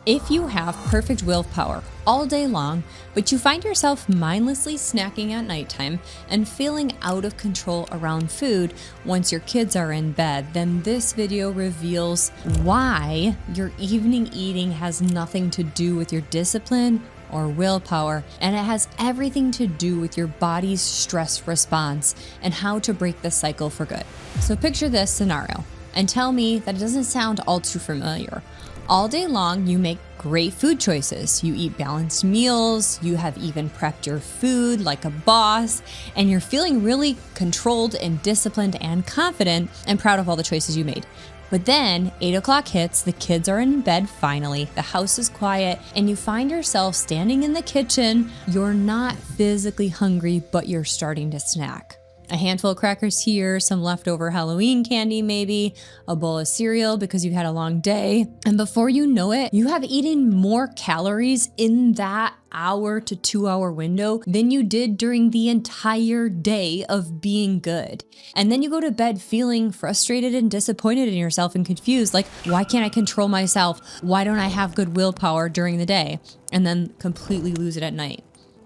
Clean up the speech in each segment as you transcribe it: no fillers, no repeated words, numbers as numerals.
If you have perfect willpower all day long, but you find yourself mindlessly snacking at nighttime and feeling out of control around food once your kids are in bed, then this video reveals why your evening eating has nothing to do with your discipline or willpower, and it has everything to do with your body's stress response and how to break the cycle for good. So picture this scenario and tell me that it doesn't sound all too familiar. All day long, you make great food choices. You eat balanced meals, you have even prepped your food like a boss, and you're feeling really controlled and disciplined and confident and proud of all the choices you made. But then 8 o'clock hits, the kids are in bed finally, the house is quiet, and you find yourself standing in the kitchen. You're not physically hungry, but you're starting to snack. A handful of crackers here, some leftover Halloween candy maybe, a bowl of cereal because you've had a long day. And before you know it, you have eaten more calories in that hour to 2 hour window than you did during the entire day of being good. And then you go to bed feeling frustrated and disappointed in yourself and confused, like, why can't I control myself? Why don't I have good willpower during the day? And then completely lose it at night.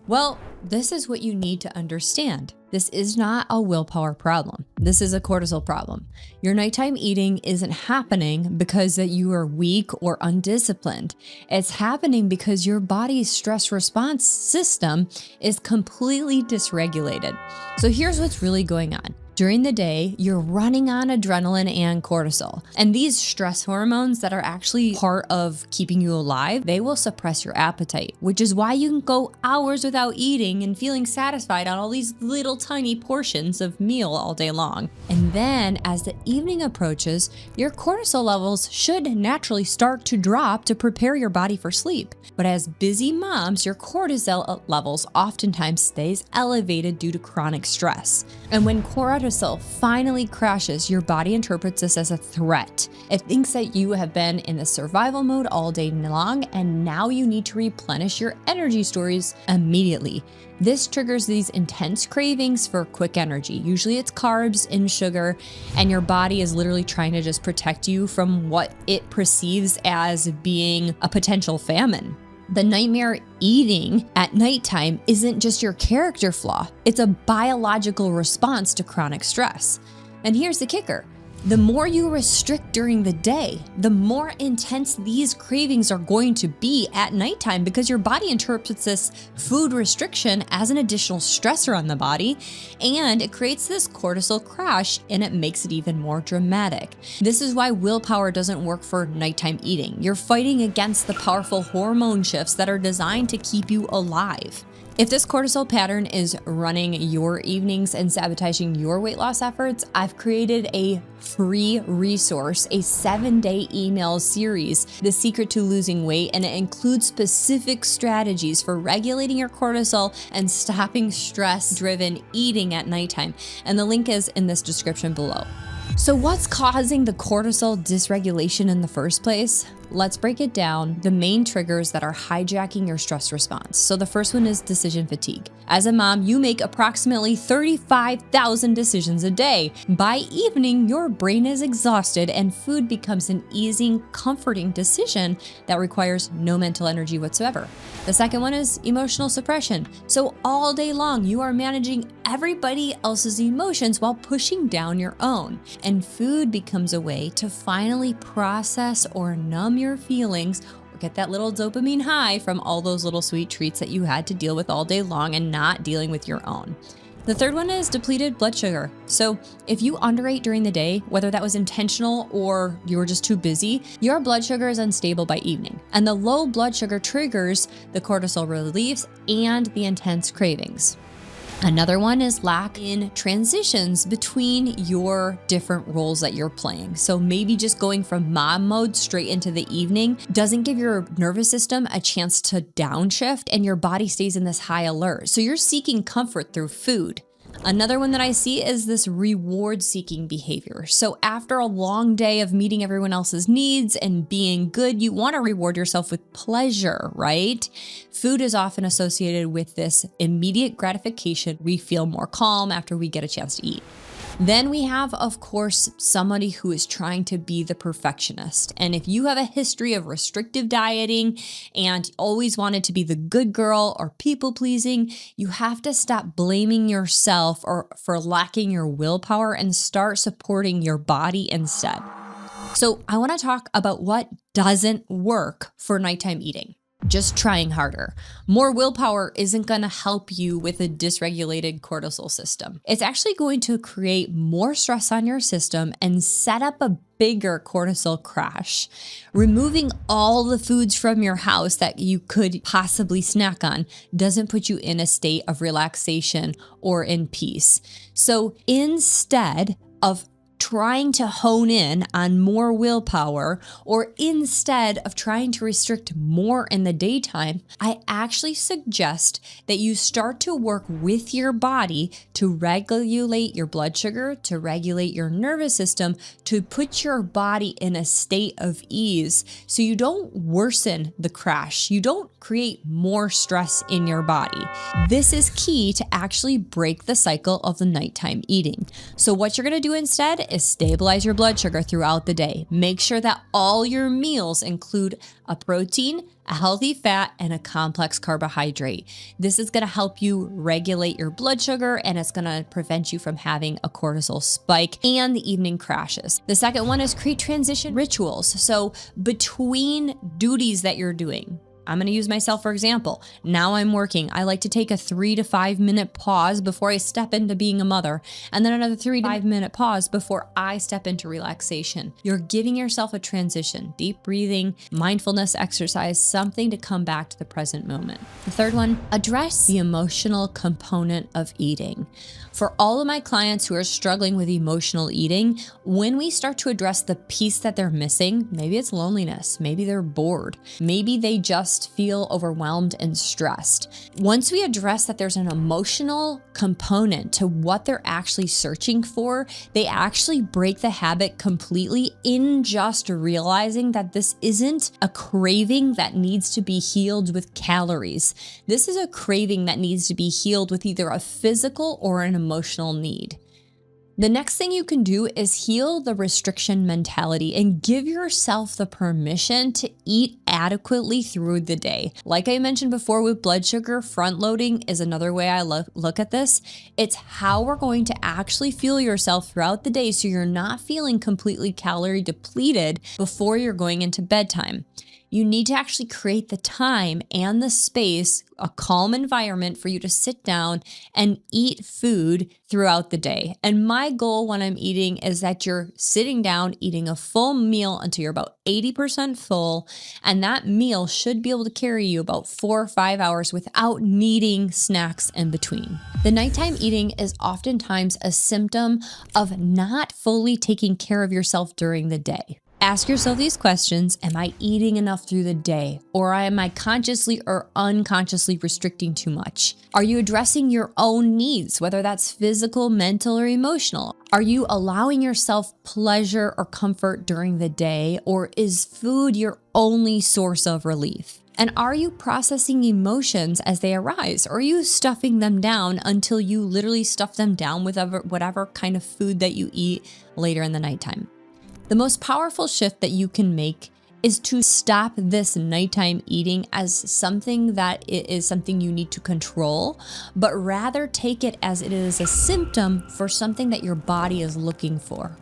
Well, this is what you need to understand. This is not a willpower problem. This is a cortisol problem. Your nighttime eating isn't happening because that you are weak or undisciplined. It's happening because your body's stress response system is completely dysregulated. So here's what's really going on. During the day, you're running on adrenaline and cortisol. And these stress hormones that are actually part of keeping you alive, they will suppress your appetite, which is why you can go hours without eating and feeling satisfied on all these little tiny portions of meal all day long. And then as the evening approaches, your cortisol levels should naturally start to drop to prepare your body for sleep. But as busy moms, your cortisol levels oftentimes stays elevated due to chronic stress. And when cortisol finally crashes, your body interprets this as a threat. It thinks that you have been in the survival mode all day long, and now you need to replenish your energy stores immediately. This triggers these intense cravings for quick energy. Usually it's carbs and sugar, and your body is literally trying to just protect you from what it perceives as being a potential famine. The nightmare eating at nighttime isn't just your character flaw, it's a biological response to chronic stress. And here's the kicker. The more you restrict during the day, the more intense these cravings are going to be at nighttime because your body interprets this food restriction as an additional stressor on the body, and it creates this cortisol crash, and it makes it even more dramatic. This is why willpower doesn't work for nighttime eating. You're fighting against the powerful hormone shifts that are designed to keep you alive. If this cortisol pattern is running your evenings and sabotaging your weight loss efforts, I've created a free resource, a 7-day email series, The Secret to Losing Weight, and it includes specific strategies for regulating your cortisol and stopping stress-driven eating at nighttime. And the link is in this description below. So what's causing the cortisol dysregulation in the first place? Let's break it down, the main triggers that are hijacking your stress response. So the first one is decision fatigue. As a mom, you make approximately 35,000 decisions a day. By evening, your brain is exhausted and food becomes an easing, comforting decision that requires no mental energy whatsoever. The second one is emotional suppression. So all day long, you are managing everybody else's emotions while pushing down your own. And food becomes a way to finally process or numb your feelings or get that little dopamine high from all those little sweet treats that you had to deal with all day long and not dealing with your own. The third one is depleted blood sugar. So if you underate during the day, whether that was intentional or you were just too busy, your blood sugar is unstable by evening. And the low blood sugar triggers the cortisol reliefs and the intense cravings. Another one is lack in transitions between your different roles that you're playing. So maybe just going from mom mode straight into the evening doesn't give your nervous system a chance to downshift, and your body stays in this high alert. So you're seeking comfort through food. Another one that I see is this reward-seeking behavior. So after a long day of meeting everyone else's needs and being good, you want to reward yourself with pleasure, right? Food is often associated with this immediate gratification. We feel more calm after we get a chance to eat. Then we have, of course, somebody who is trying to be the perfectionist. And if you have a history of restrictive dieting and always wanted to be the good girl or people pleasing, you have to stop blaming yourself or for lacking your willpower and start supporting your body instead. So I want to talk about what doesn't work for nighttime eating. Just trying harder. More willpower isn't going to help you with a dysregulated cortisol system. It's actually going to create more stress on your system and set up a bigger cortisol crash. Removing all the foods from your house that you could possibly snack on doesn't put you in a state of relaxation or in peace. So instead of trying to hone in on more willpower, or instead of trying to restrict more in the daytime, I actually suggest that you start to work with your body to regulate your blood sugar, to regulate your nervous system, to put your body in a state of ease so you don't worsen the crash. You don't create more stress in your body. This is key to actually break the cycle of the nighttime eating. So what you're going to do instead is stabilize your blood sugar throughout the day. Make sure that all your meals include a protein, a healthy fat, and a complex carbohydrate. This is going to help you regulate your blood sugar, and it's going to prevent you from having a cortisol spike and the evening crashes. The second one is create transition rituals. So between duties that you're doing, I'm going to use myself for example. Now I'm working. I like to take a 3 to 5 minute pause before I step into being a mother, and then another 3 to 5 minute pause before I step into relaxation. You're giving yourself a transition, deep breathing, mindfulness exercise, something to come back to the present moment. The third one, address the emotional component of eating. For all of my clients who are struggling with emotional eating, when we start to address the piece that they're missing, maybe it's loneliness, maybe they're bored, maybe they just feel overwhelmed and stressed. Once we address that there's an emotional component to what they're actually searching for, they actually break the habit completely in just realizing that this isn't a craving that needs to be healed with calories. This is a craving that needs to be healed with either a physical or an emotional need. The next thing you can do is heal the restriction mentality and give yourself the permission to eat adequately through the day. Like I mentioned before with blood sugar, front loading is another way I look at this. It's how we're going to actually fuel yourself throughout the day so you're not feeling completely calorie depleted before you're going into bedtime. You need to actually create the time and the space, a calm environment for you to sit down and eat food throughout the day. And my goal when I'm eating is that you're sitting down, eating a full meal until you're about 80% full. And that meal should be able to carry you about 4 or 5 hours without needing snacks in between. The nighttime eating is oftentimes a symptom of not fully taking care of yourself during the day. Ask yourself these questions. Am I eating enough through the day? Or am I consciously or unconsciously restricting too much? Are you addressing your own needs, whether that's physical, mental, or emotional? Are you allowing yourself pleasure or comfort during the day? Or is food your only source of relief? And are you processing emotions as they arise? Or are you stuffing them down until you literally stuff them down with whatever kind of food that you eat later in the nighttime? The most powerful shift that you can make is to stop this nighttime eating as something that is something you need to control, but rather take it as it is a symptom for something that your body is looking for.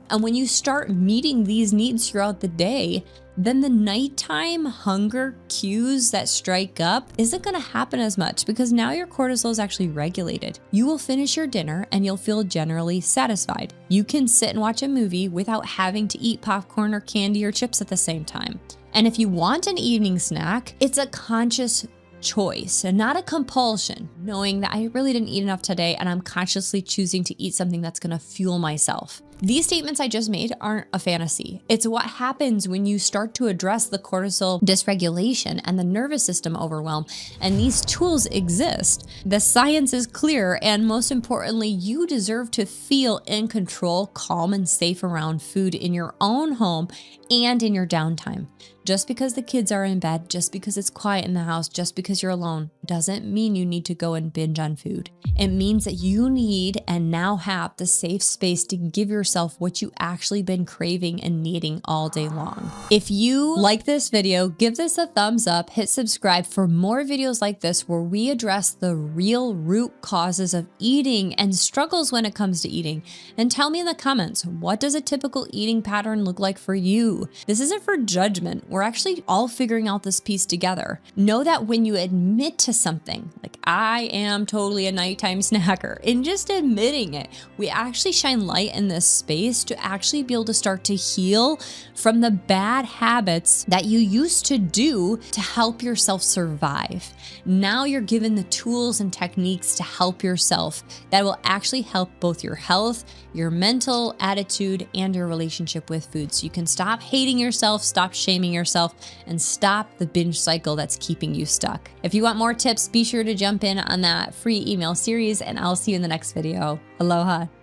And when you start meeting these needs throughout the day, then the nighttime hunger cues that strike up isn't going to happen as much because now your cortisol is actually regulated. You will finish your dinner and you'll feel generally satisfied. You can sit and watch a movie without having to eat popcorn or candy or chips at the same time. And if you want an evening snack, it's a conscious choice and not a compulsion, knowing that I really didn't eat enough today and I'm consciously choosing to eat something that's going to fuel myself. These statements I just made aren't a fantasy. It's what happens when you start to address the cortisol dysregulation and the nervous system overwhelm, and these tools exist. The science is clear, and most importantly, you deserve to feel in control, calm, and safe around food in your own home and in your downtime. Just because the kids are in bed, just because it's quiet in the house, just because you're alone, doesn't mean you need to go and binge on food. It means that you need and now have the safe space to give yourself what you actually been craving and needing all day long. If you like this video, give this a thumbs up, hit subscribe for more videos like this where we address the real root causes of eating and struggles when it comes to eating. And tell me in the comments, what does a typical eating pattern look like for you? This isn't for judgment. We're actually all figuring out this piece together. Know that when you admit to something, like I am totally a nighttime snacker, and just admitting it, we actually shine light in this space to actually be able to start to heal from the bad habits that you used to do to help yourself survive. Now you're given the tools and techniques to help yourself that will actually help both your health, your mental attitude, and your relationship with food. So you can stop hating yourself, stop shaming yourself, and stop the binge cycle that's keeping you stuck. If you want more tips, be sure to jump in on that free email series, and I'll see you in the next video. Aloha.